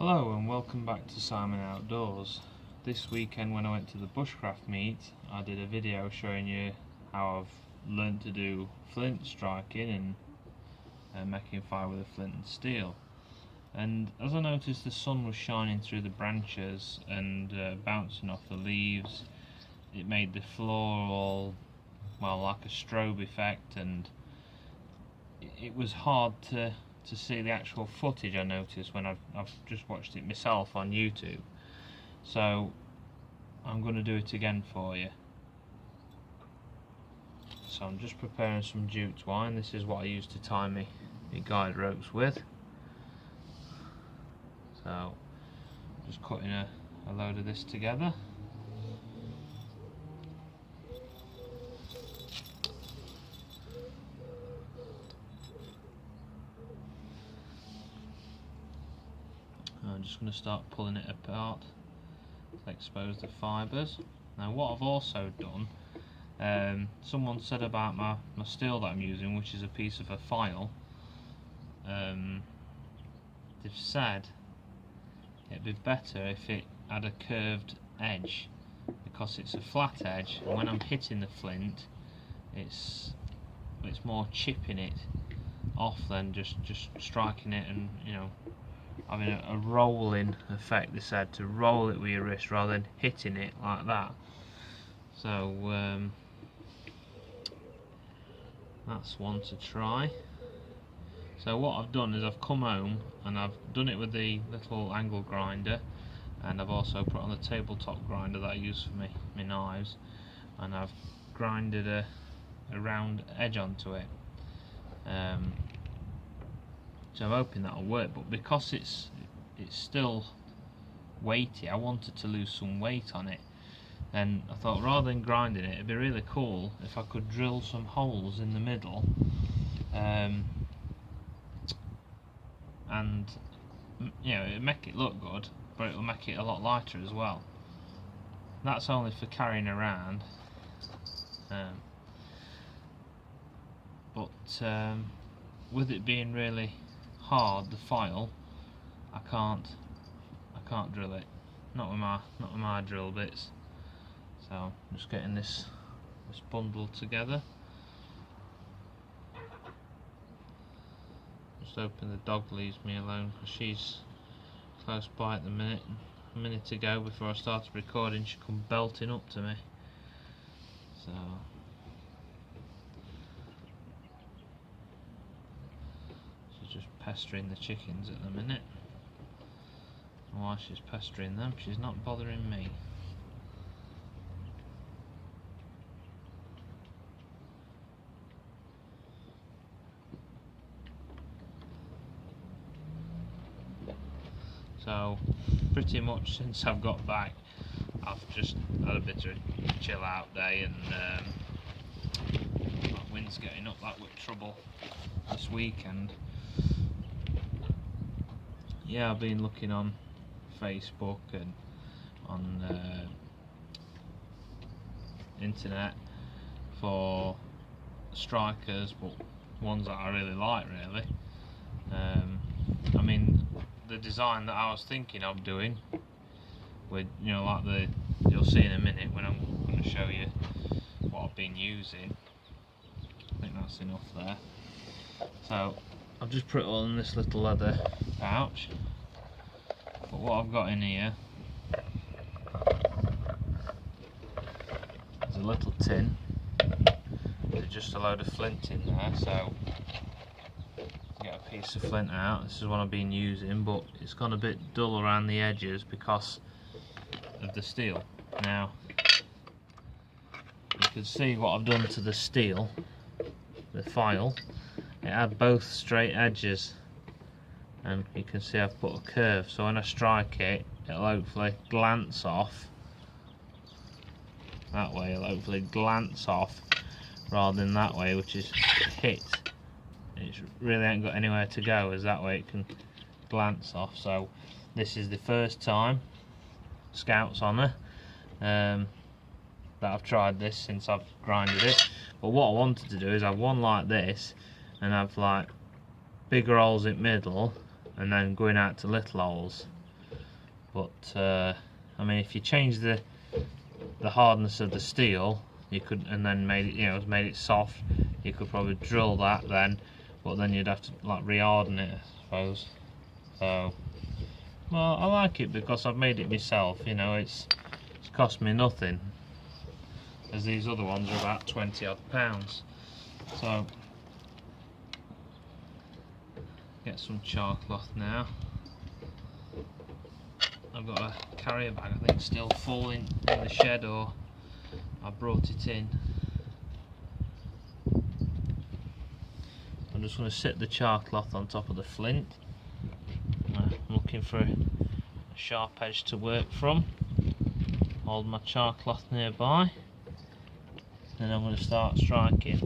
Hello and welcome back to Simon Outdoors. This weekend when I went to the Bushcraft meet, I did a video showing you how I've learned to do flint striking and making fire with a flint and steel. And as I noticed the sun was shining through the branches and bouncing off the leaves, it made the floor all, well, like a strobe effect, and it was hard to see the actual footage. I noticed when I've just watched it myself on YouTube, so I'm going to do it again for you. So I'm just preparing some jute twine. This is what I use to tie my guide ropes with. So just cutting a load of this together. I'm just going to start pulling it apart to expose the fibres. Now what I've also done, someone said about my steel that I'm using, which is a piece of a file, they've said it'd be better if it had a curved edge, because it's a flat edge, and when I'm hitting the flint it's more chipping it off than just striking it and, you know, having a rolling effect. They said to roll it with your wrist rather than hitting it like that. So that's one to try. So what I've done is I've come home and I've done it with the little angle grinder, and I've also put on the tabletop grinder that I use for my knives, and I've grinded a round edge onto it. So I'm hoping that'll work, but because it's still weighty, I wanted to lose some weight on it, and I thought rather than grinding it, it'd be really cool if I could drill some holes in the middle, and you know, it'll make it look good, but it'll make it a lot lighter as well. That's only for carrying around, but with it being really hard, the file, I can't drill it, not with my drill bits. So I'm just getting this bundle together. Just hoping the dog leaves me alone, because she's close by at the minute. A minute ago, before I started recording, she come belting up to me. So just pestering the chickens at the minute, and while she's pestering them, she's not bothering me. So pretty much since I've got back, I've just had a bit of a chill out day, and that wind's getting up like with trouble this weekend. Yeah, I've been looking on Facebook and on internet for strikers, but ones that I really like, really. I mean, the design that I was thinking of doing, with, you know, like you'll see in a minute when I'm going to show you what I've been using. I think that's enough there. So I've just put it all in this little leather pouch, but what I've got in here is a little tin with just a load of flint in there. So get a piece of flint out. This is what I've been using, but it's gone a bit dull around the edges because of the steel. Now you can see what I've done to the steel, the file. It had both straight edges, and you can see I've put a curve, so when I strike it, it'll hopefully glance off that way. It'll hopefully glance off rather than that way, which is hit. It really ain't got anywhere to go, as that way it can glance off. So this is the first time, Scout's honour, that I've tried this since I've grinded it. But what I wanted to do is have one like this and have like bigger holes in the middle, and then going out to little holes. But I mean, if you change the hardness of the steel, you could, and then made it, made it soft, you could probably drill that then, but then you'd have to like re-harden it, I suppose. So, well, I like it because I've made it myself. It's cost me nothing, as these other ones are about 20 odd pounds. So, get some char cloth now. I've got a carrier bag, I think, still full in the shed, or I brought it in. I'm just going to sit the char cloth on top of the flint. I'm looking for a sharp edge to work from. Hold my char cloth nearby, and I'm going to start striking.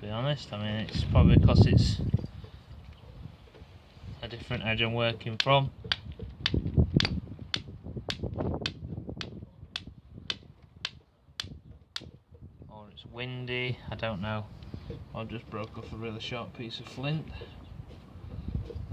To be honest, I mean, it's probably because it's a different edge I'm working from. Or it's windy, I don't know. I just broke off a really sharp piece of flint.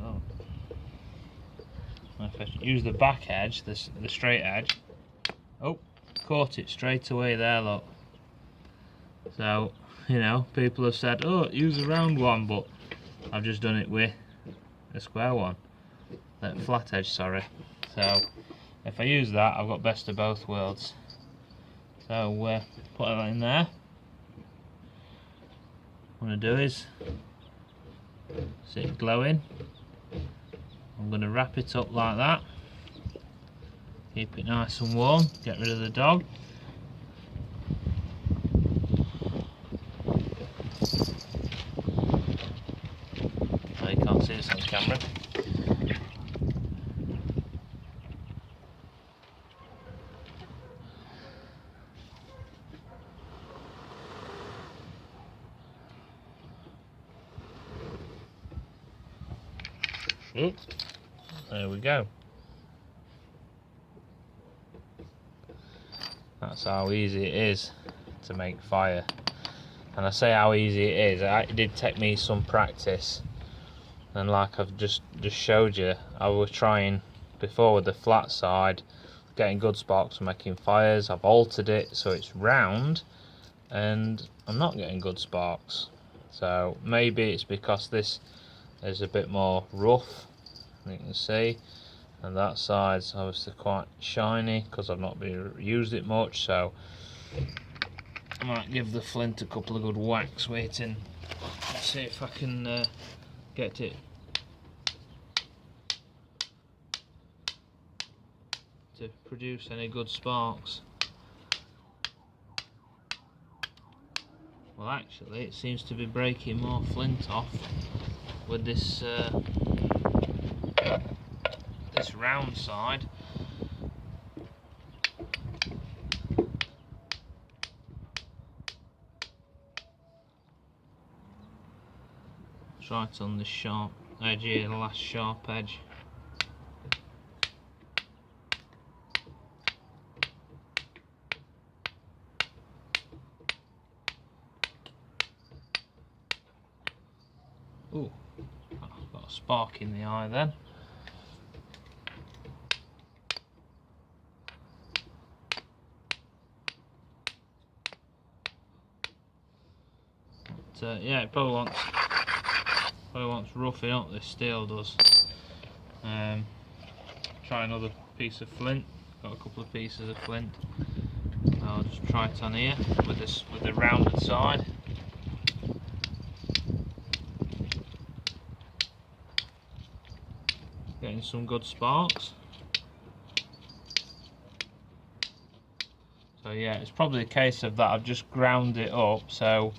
Oh. If I use the back edge, the straight edge, oh, caught it straight away there, look. So, people have said, oh, use a round one, but I've just done it with a square one. Flat edge, sorry. So, if I use that, I've got best of both worlds. So, put that in there. What I'm going to do is, see it glowing. I'm going to wrap it up like that. Keep it nice and warm, get rid of the dog. Oh, you can't see this on camera. There we go. That's how easy it is to make fire. And I say how easy it is, it did take me some practice. And like I've just showed you, I was trying before with the flat side, getting good sparks for making fires. I've altered it so it's round, and I'm not getting good sparks. So maybe it's because this is a bit more rough, you can see, and that side's obviously quite shiny because I've not used it much. So I might give the flint a couple of good whacks with it and see if I can get it to produce any good sparks. Well, actually, it seems to be breaking more flint off with this this round side. Try it on this sharp edge here, the last sharp edge. Ooh, I've got a spark in the eye then. But, yeah, it probably wants roughing up, this steel does. Try another piece of flint. Got a couple of pieces of flint. I'll just try it on here with the rounded side. Getting some good sparks. So yeah, it's probably a case of that I've just ground it up so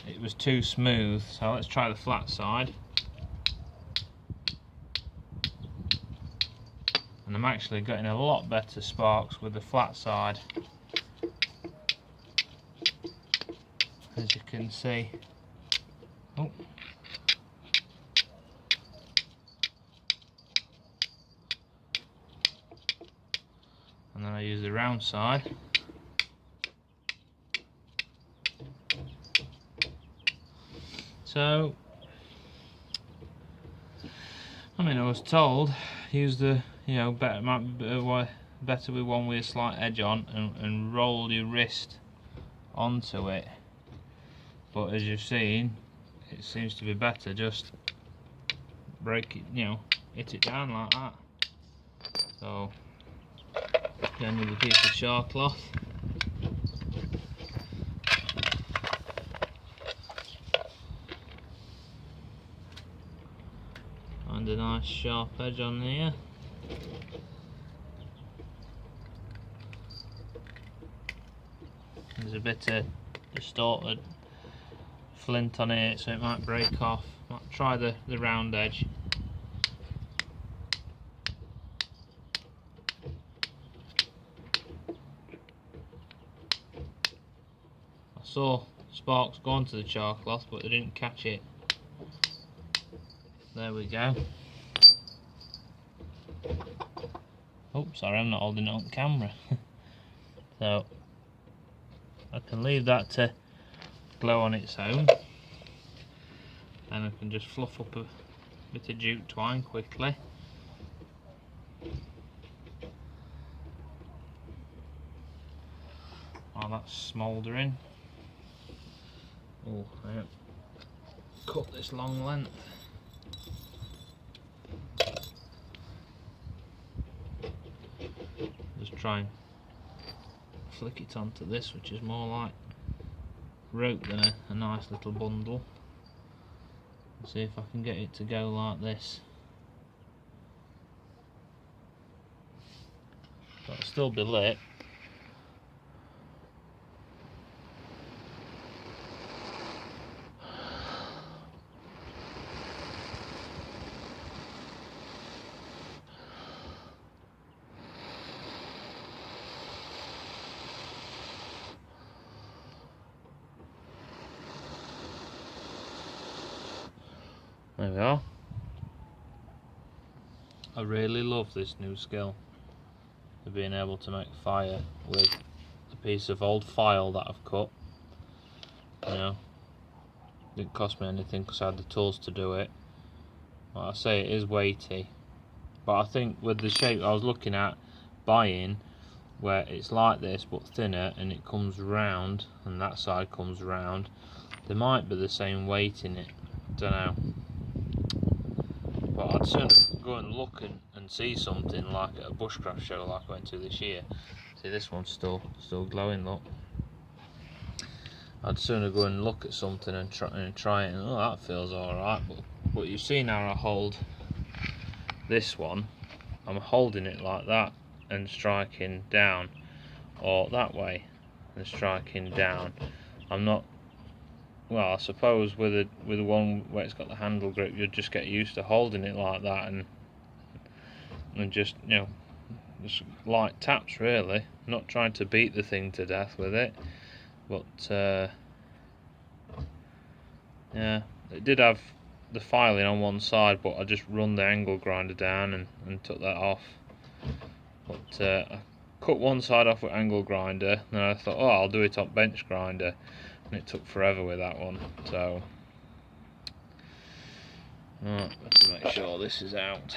it was too smooth. So let's try the flat side. And I'm actually getting a lot better sparks with the flat side, as you can see. Oh. And then I use the round side. So, I mean, I was told use the, better with one with a slight edge on, and roll your wrist onto it. But as you've seen, it seems to be better just break it, hit it down like that. So, get another piece of char cloth. Find a nice sharp edge on here. There's a bit of distorted flint on it, so it might break off. Might try the round edge. I saw sparks go onto the char cloth, but they didn't catch it. There we go. Oh, sorry, I'm not holding it on camera. So I can leave that to glow on its own, and I can just fluff up a bit of jute twine quickly. While that's smouldering. Oh, I have cut this long length. Just try and flick it onto this, which is more like rope than a nice little bundle. And see if I can get it to go like this. So it'll still be lit. There we are. I really love this new skill of being able to make fire with a piece of old file that I've cut. Didn't cost me anything because I had the tools to do it. Like I say, it is weighty, but I think with the shape I was looking at buying, where it's like this but thinner and it comes round and that side comes round, there might be the same weight in it. Don't know. But I'd sooner go and look and see something like at a bushcraft show like I went to this year. See, this one's still glowing, look. I'd sooner go and look at something and try it, and oh, that feels alright. But you've seen how I hold this one. I'm holding it like that and striking down, or that way and striking down. I'm not. Well, I suppose with the one where it's got the handle grip, you'd just get used to holding it like that and just just light taps really. Not trying to beat the thing to death with it, but yeah, it did have the filing on one side, but I just run the angle grinder down and took that off. But I cut one side off with angle grinder, and I thought, oh, I'll do it on bench grinder. And it took forever with that one, so right, let's make sure this is out.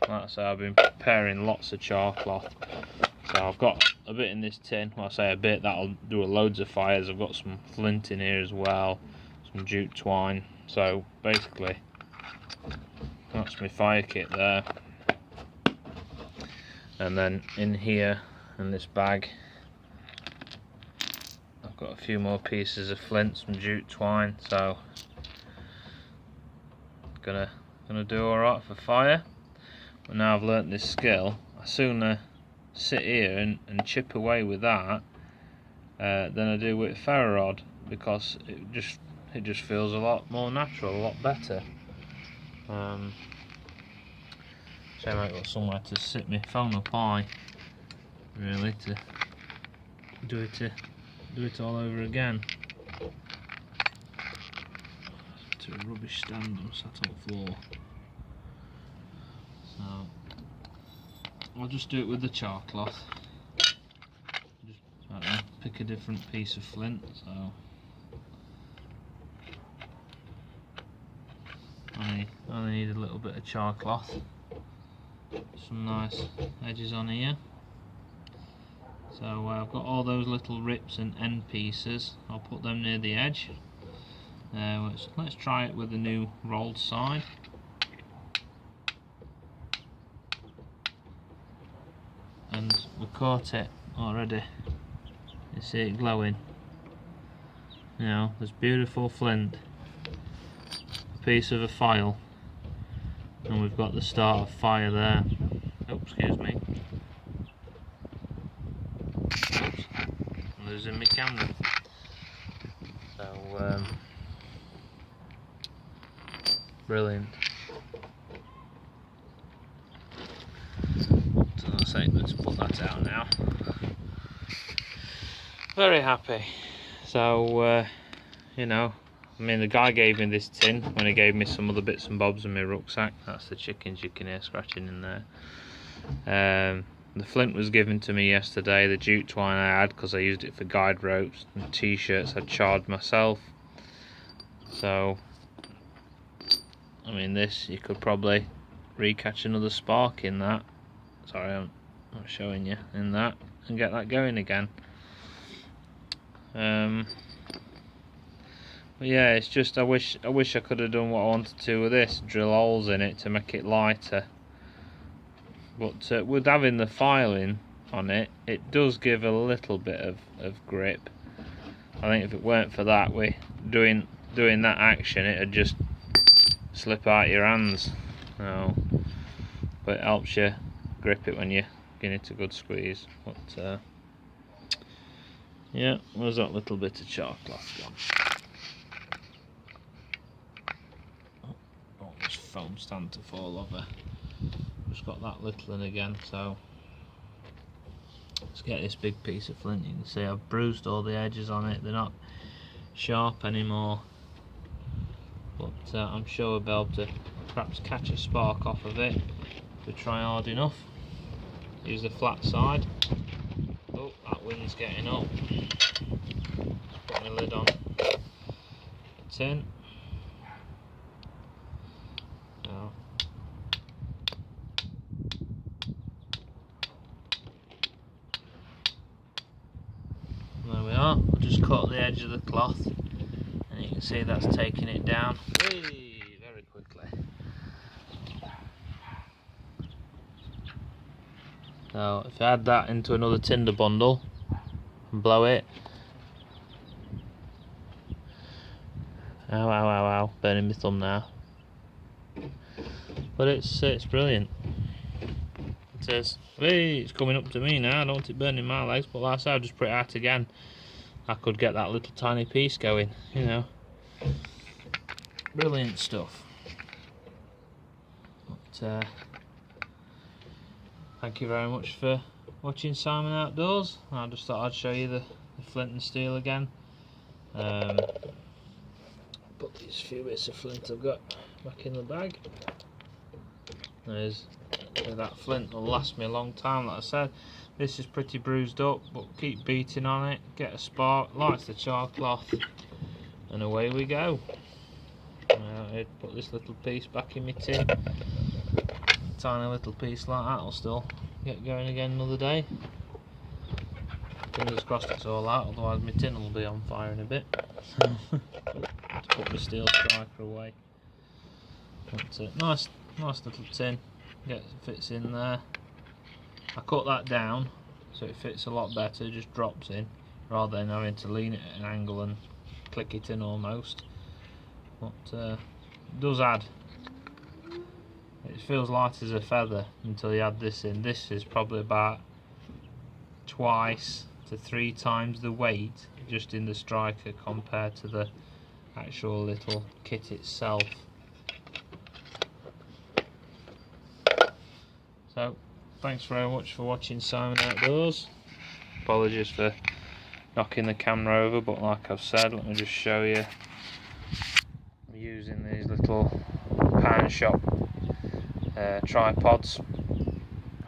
Like I say, I've been preparing lots of char cloth, so I've got a bit in this tin. When I say a bit, that'll do loads of fires. I've got some flint in here as well, some jute twine. So basically, that's my fire kit there. And then in here, in this bag, I've got a few more pieces of flint, some jute twine. So gonna do all right for fire. But now I've learnt this skill, I sooner sit here and chip away with that than I do with ferro rod, because it just feels a lot more natural, a lot better. So I might got somewhere to sit my phone up high, really, to do it all over again. To a rubbish stand I'm sat on the floor. So I'll just do it with the char cloth. Just, I don't know, pick a different piece of flint. So I only need a little bit of char cloth. Some nice edges on here. So I've got all those little rips and end pieces. I'll put them near the edge. Let's try it with the new rolled side. And we caught it already. You see it glowing. You know, there's beautiful flint, a piece of a file, and we've got the start of fire there. Oh, excuse me. Oops, I'm losing my camera. So, brilliant. So I'll say, let's put that out now. Very happy. So, you know, I mean, the guy gave me this tin when he gave me some other bits and bobs in my rucksack. That's the chickens you can hear scratching in there. The flint was given to me yesterday, the jute twine I had because I used it for guide ropes, and t-shirts I charred myself. So, I mean, this, you could probably recatch another spark in that. Sorry, I'm not showing you, in that, and get that going again. But yeah, it's just I wish I could have done what I wanted to with this, drill holes in it to make it lighter. But with having the filing on it, it does give a little bit of grip. I think if it weren't for that, doing that action, it'd just slip out your hands. So, but it helps you grip it when you're getting it a good squeeze. But yeah, where's that little bit of char cloth gone? Oh, this foam stand to fall over. Just got that little in again, so let's get this big piece of flint. You can see I've bruised all the edges on it, they're not sharp anymore, but I'm sure we'll be able to perhaps catch a spark off of it if we try hard enough. Use the flat side. Oh, that wind's getting up. Let's put my lid on the tin. So, there we are. We'll just cut the edge of the cloth, and you can see that's taking it down very quickly. So if I add that into another tinder bundle and blow it, ow, burning my thumb now. But it's brilliant. It says, hey, it's coming up to me now. I don't want it burning my legs, but like I said, I'll just put it out again. I could get that little tiny piece going, you know. Brilliant stuff. But thank you very much for watching Simon Outdoors. I just thought I'd show you the flint and steel again. Put these few bits of flint I've got back in the bag. That flint will last me a long time. Like I said, this is pretty bruised up, but keep beating on it, get a spark, light the char cloth, and away we go. I'd put this little piece back in my tin. Tiny little piece like that will still get going again another day. Fingers crossed it's all out, otherwise my tin will be on fire in a bit. To put my steel striker away. But nice little tin. Fits in there. I cut that down so it fits a lot better, it just drops in rather than having to lean it at an angle and click it in almost. But it does add. It feels light as a feather until you add this in. This is probably about 2 to 3 times the weight just in the striker compared to the actual little kit itself. So, thanks very much for watching Simon Outdoors. Apologies for knocking the camera over, but like I've said, let me just show you. I'm using these little pound shop tripods.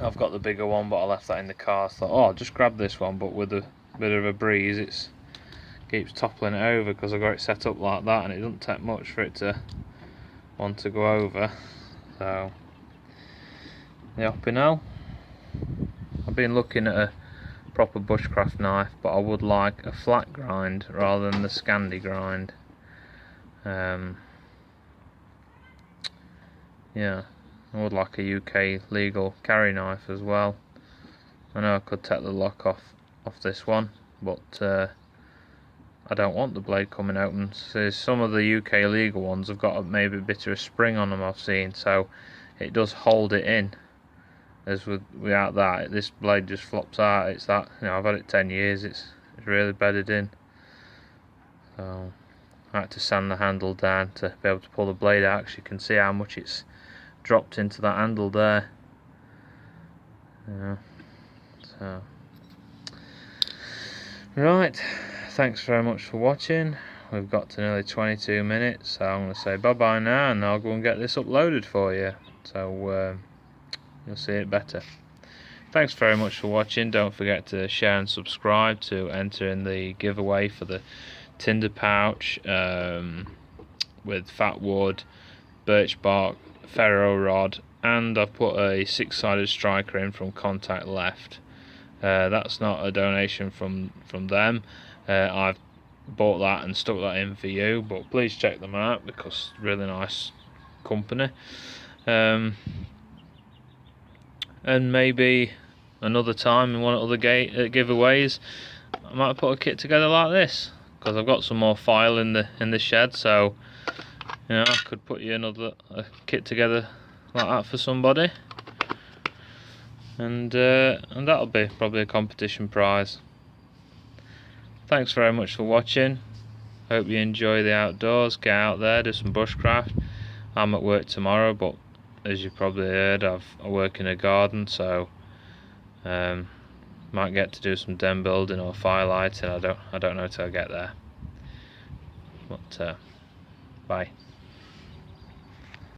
I've got the bigger one, but I left that in the car. So I'll just grab this one, but with a bit of a breeze, it keeps toppling it over because I've got it set up like that, and it doesn't take much for it to want to go over. So yeah, up now. I've been looking at a proper bushcraft knife, but I would like a flat grind rather than the Scandi grind. Yeah, I would like a UK legal carry knife as well. I know I could take the lock off this one, but I don't want the blade coming open. So some of the UK legal ones have got maybe a bit of a spring on them, I've seen, so it does hold it in. As without that, this blade just flops out. It's that, you know, I've had it 10 years. It's really bedded in. So I had to sand the handle down to be able to pull the blade out, because you can see how much it's dropped into that handle there. Yeah. So right, thanks very much for watching. We've got to nearly 22 minutes, so I'm going to say bye bye now, and I'll go and get this uploaded for you, so you'll see it better. Thanks very much for watching. Don't forget to share and subscribe to enter in the giveaway for the tinder pouch with fat wood, birch bark, ferro rod, and I've put a 6-sided striker in from Contact Left. That's not a donation from them. I've bought that and stuck that in for you, but please check them out because really nice company. And maybe another time in one of the other giveaways I might put a kit together like this, because I've got some more file in the shed, so you know, I could put you a kit together like that for somebody, and that'll be probably a competition prize. Thanks very much for watching. Hope you enjoy the outdoors. Get out there, do some bushcraft. I'm at work tomorrow, but as you probably heard, I work in a garden, so might get to do some den building or firelighting. I don't know till I get there. But bye.